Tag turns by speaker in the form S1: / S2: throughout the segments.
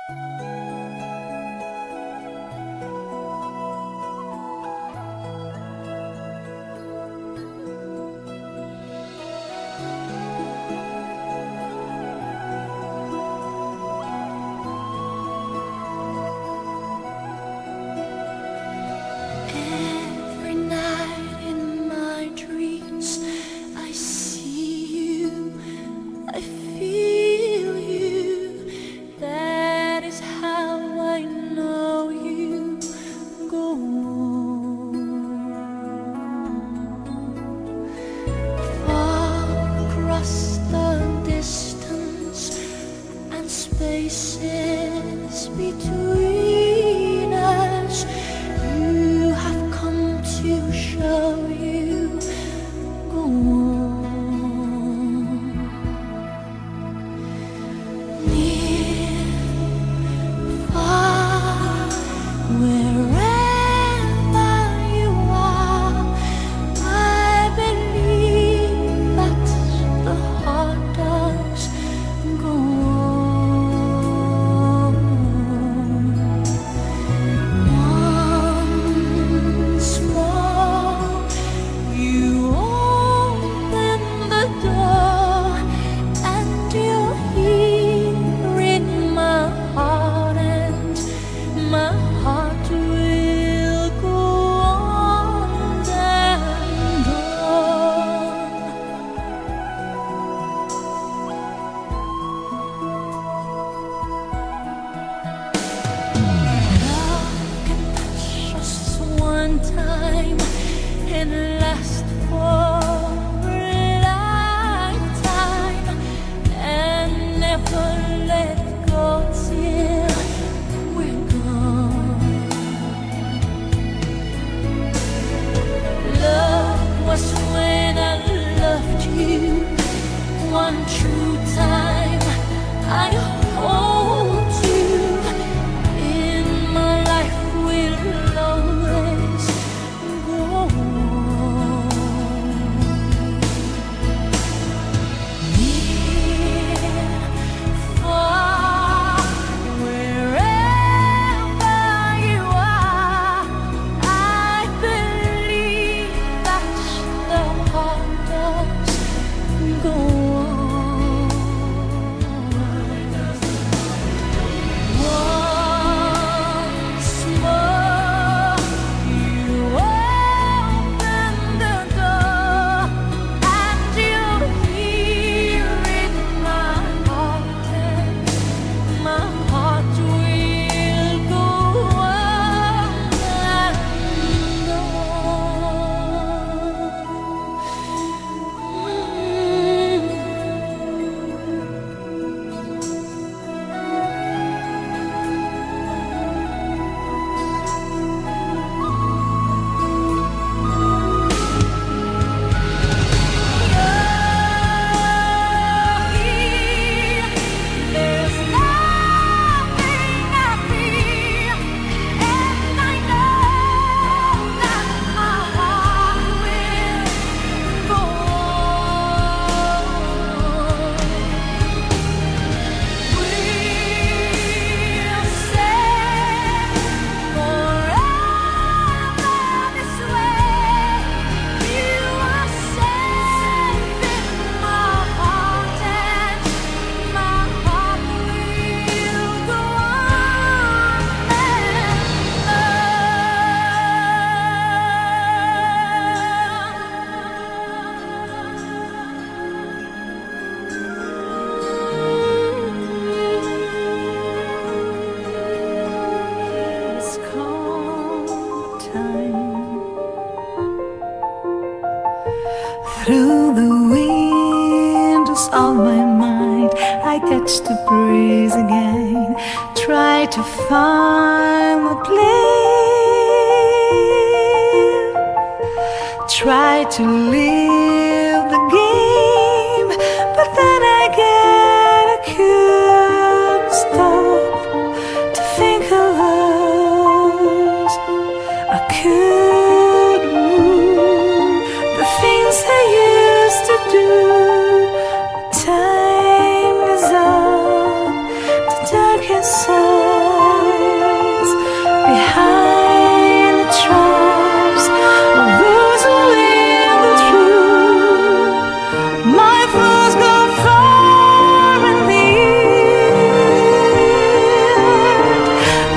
S1: Every night in my dreams, I see you, I feel you. That is how I know you. Go on. Far across the distance and spaces between us, you have come to show you. Go on. Near, far, wherever you are, I believe that the heart does. Go on. Once more, you open the door, and you're here in my heart, and my heart will go on and on. Love can touch us one time and last for a lifetime, and never let go till we're gone. Love was when I loved you one true time. I hold you in my life, will always go on. Near, far, wherever you are, I believe that the heart does. Go on. Once more, you open the door, and you're here in my heart, and my heart will go on and there's nothing I feel, and I know that my heart will go on. We'll say forever this way. You are safe in my heart, and my heart will go on It's calm time.
S2: Through the windows of my mind, I catch the breeze again. Try to find my place. Try to live the game, but then again I couldn't stop to think of us. I couldn't move the things I used to do. Time is up, the dark has sides, behind the tribes of those who live the truth. My foes go far and near.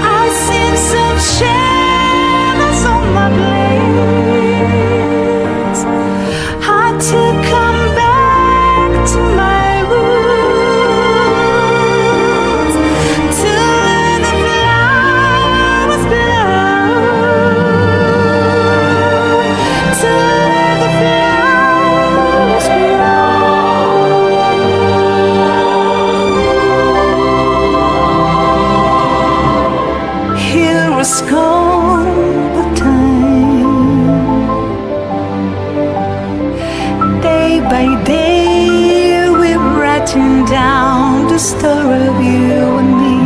S2: I seen some shadows on my blades. Had to come back to my roots to let the flowers bloom, to let the flowers grow. Heroes gone the time. Day by day, we're writing down the story of you and me,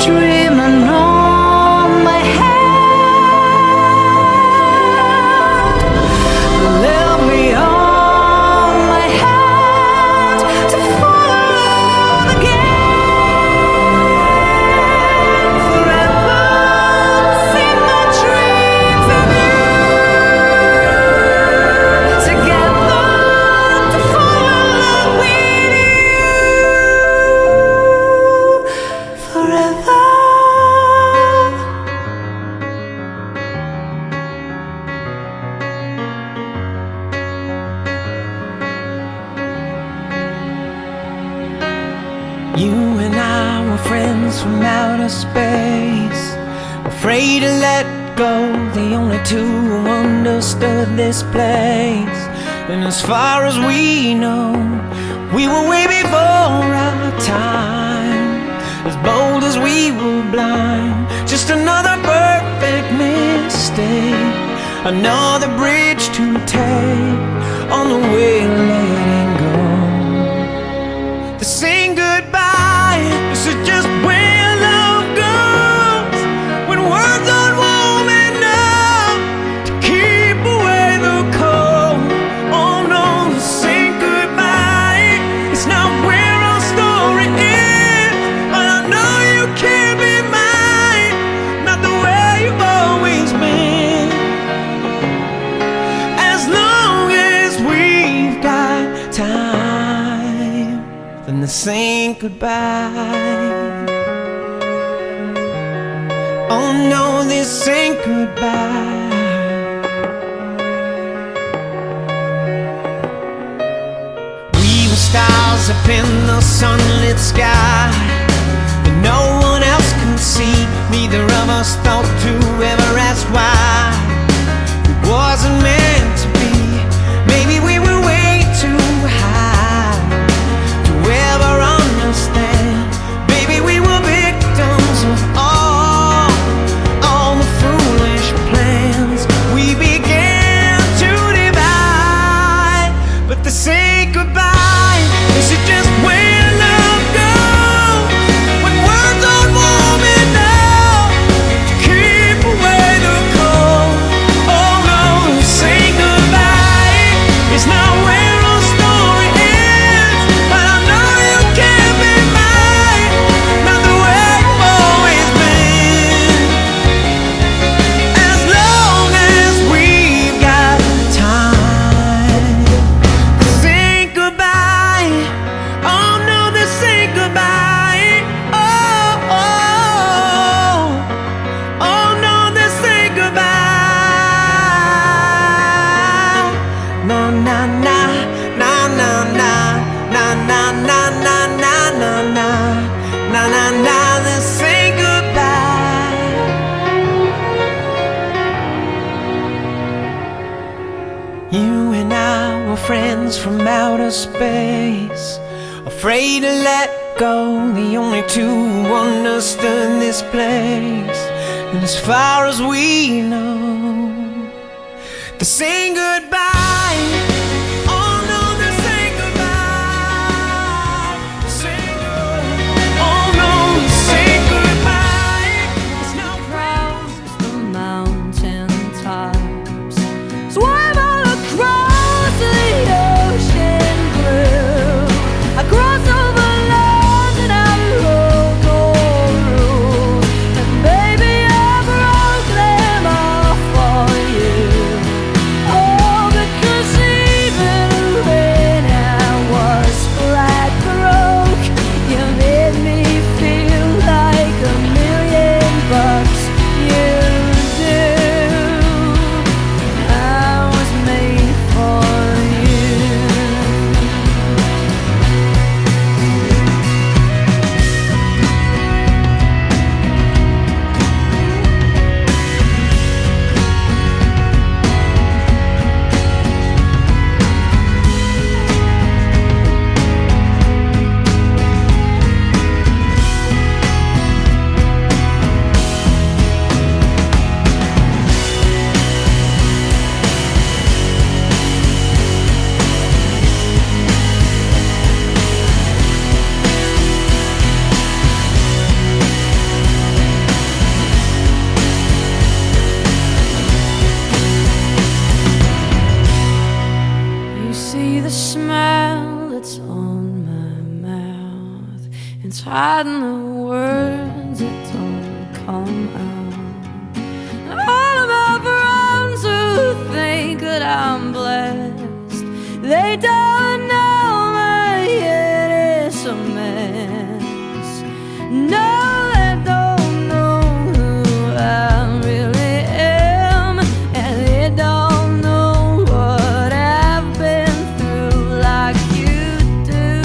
S2: dreaming on my hand. Let me on my hand to follow again forever. See my dreams of you together to fall in love with you forever.
S3: You and I were friends from outer space, afraid to let go, the only two who understood this place. And as far as we know, we were way before our time, as bold as we were blind. Just another perfect mistake, another bridge to take on the way letting go. To saying goodbye, this is just where love goes, when words aren't warm enough to keep away the cold. Oh no, saying goodbye, it's not where our story ends, but I know you can't be mine, not the way you've always been. As long as we've got time, then to say goodbye. Oh no, this ain't goodbye. We were stars up in the sunlit sky that no one else could see. Neither of us thought to ever ask why. It wasn't meant to be. Maybe we were way too high to ever understand. Baby, we were victims of all the foolish plans we began to divide. But to say goodbye, this is just where love goes, when words aren't warm enough to keep away the cold. Oh no, to say goodbye, it's not where our story ends, but I know you can't be mine, not the way you've always been. As long as we've got time, say goodbye. Oh no, this ain't goodbye. Oh, oh, oh no, this ain't goodbye. No, na na na na na na na na na na na na na na na. This ain't goodbye. You and I were friends from outer space, afraid to let go, the only two who understood this place. And as far as we know, to saying goodbye. Oh no, this ain't goodbye. Saying good- Oh no, saying goodbye. It's not proud.
S1: The mountain tops swam all across the ocean blue, across over land and I rode all and the words that don't come out. All of my friends who think that I'm blessed, they don't know my head is a mess. No, they don't know who I really am, and they don't know what I've been through like you do.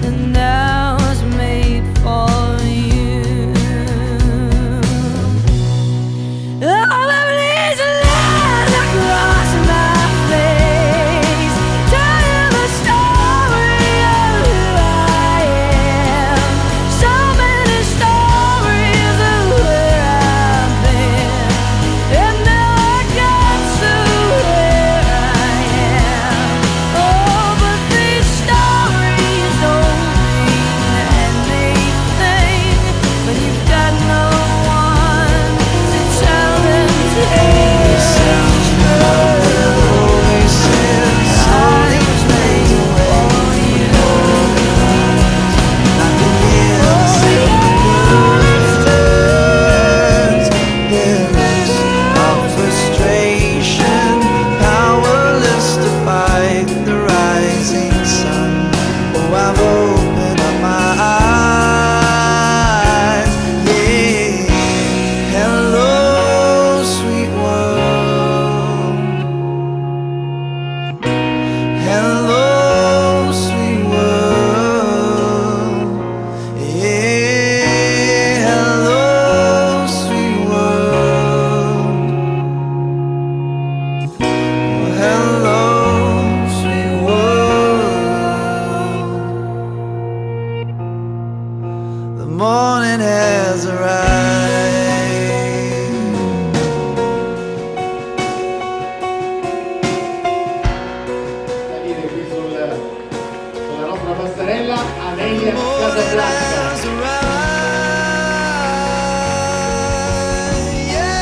S1: And I was made for you. All of these lines across my face tell you the story of who I am. So many stories of where I've been, and now I got to where I am. Oh, but these stories don't mean anything when you've got no one to tell them to.
S3: Frustration, powerless to fight the rising sun. Oh, I've opened up my eyes. Yeah. Hello, sweet world. Hello, sweet world. Yeah. Hello, sweet world. Hello, sweet world. The morning has arrived.
S4: Salire qui sulla nostra passerella Amelia Casablanca.
S3: Has arrived. Yeah.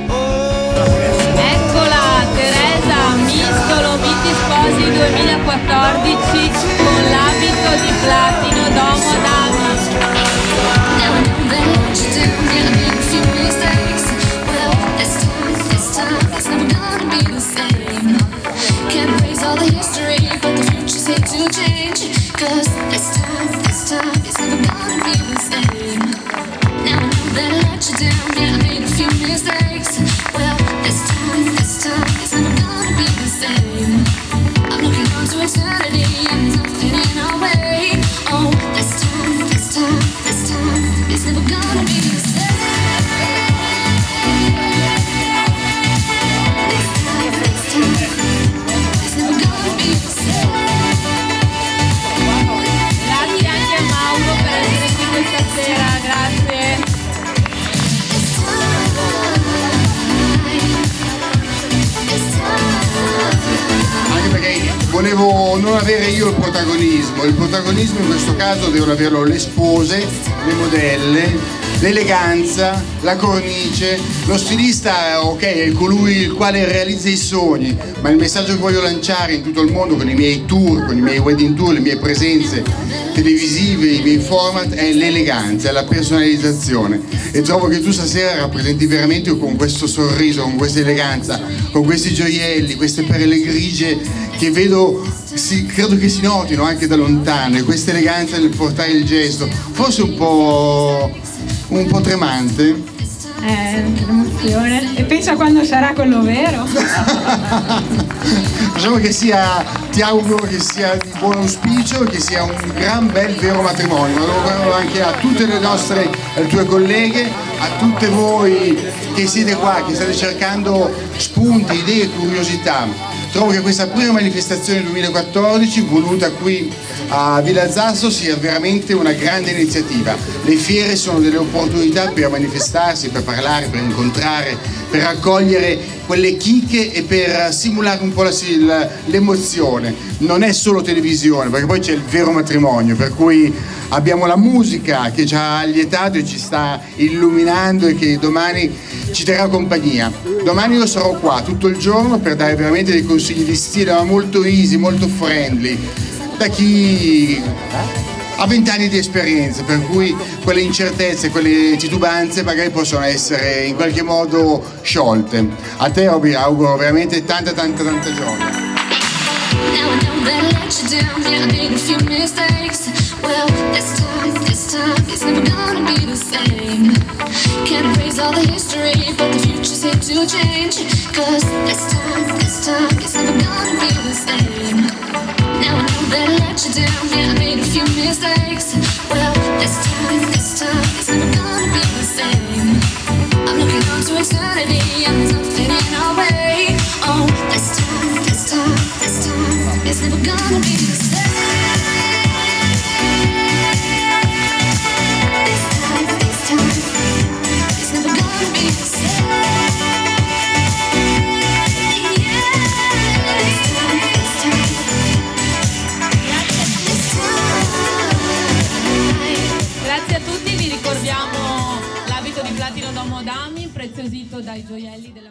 S3: Oh.
S5: Eccola, Teresa Mistolo, Viti Sposi 2014 con l'abito di platino Domo Dami.
S6: Now I know that I let you down, yeah, I made a few mistakes. Well, this time, it's never gonna be the same. Can't erase all the history, but the future's here to change. 'Cause this time, it's never gonna be the same. Now I know that I let you down, yeah, I made a few mistakes. Well, this time, it's never gonna be the same. I'm looking on to eternity and nothing in our way. Oh, this time, it's never gonna be the same. This time, it's never gonna be the same.
S5: Grazie anche a Mauro per essere qui questa sera, grazie.
S6: It's time.
S4: Anche perché volevo non avere io il protagonismo in questo caso devono averlo le spose, le modelle, l'eleganza, la cornice, lo stilista, ok, è colui il quale realizza i sogni, ma il messaggio che voglio lanciare in tutto il mondo con i miei tour, con i miei wedding tour, le mie presenze televisive, i miei format è l'eleganza, è la personalizzazione, e trovo che tu stasera rappresenti veramente con questo sorriso, con questa eleganza, con questi gioielli, queste perle grigie che vedo, credo che si notino anche da lontano, e questa eleganza nel portare il gesto, forse un po' tremante.
S7: L'emozione. E pensa quando sarà quello vero.
S4: Facciamo che sia, ti auguro che sia di buon auspicio, che sia un gran bel vero matrimonio. Lo auguro anche a tutte le tue colleghe, a tutte voi che siete qua, che state cercando spunti, idee, curiosità. Trovo che questa prima manifestazione 2014 voluta qui a Villa Zasso sia veramente una grande iniziativa. Le fiere sono delle opportunità per manifestarsi, per parlare, per incontrare, per raccogliere quelle chicche e per simulare un po' l'emozione. Non è solo televisione, perché poi c'è il vero matrimonio, per cui abbiamo la musica che ci ha allietato e ci sta illuminando e che domani ci terrà compagnia. Domani io sarò qua tutto il giorno per dare veramente dei consigli di stile, ma molto easy, molto friendly, da chi ha 20 anni di esperienza, per cui quelle incertezze, quelle titubanze magari possono essere in qualche modo sciolte. A te Roby auguro veramente tanta gioia.
S6: Now I know that I let you down, yeah, I made a few mistakes. Well, this time, it's never gonna be the same. Can't erase all the history, but the future's here to change. Cause this time, it's never gonna be the same. Now I know that I let you down, yeah, I made a few mistakes. Well, this time, it's never gonna be the same. I'm looking on to eternity, and there's nothing in our way. Oh, this time, it's never gonna be the same. This time, it's never gonna be the same. Yeah, this time.
S5: Grazie a tutti, vi ricordiamo l'abito di platino Domo Dami, impreziosito dai gioielli della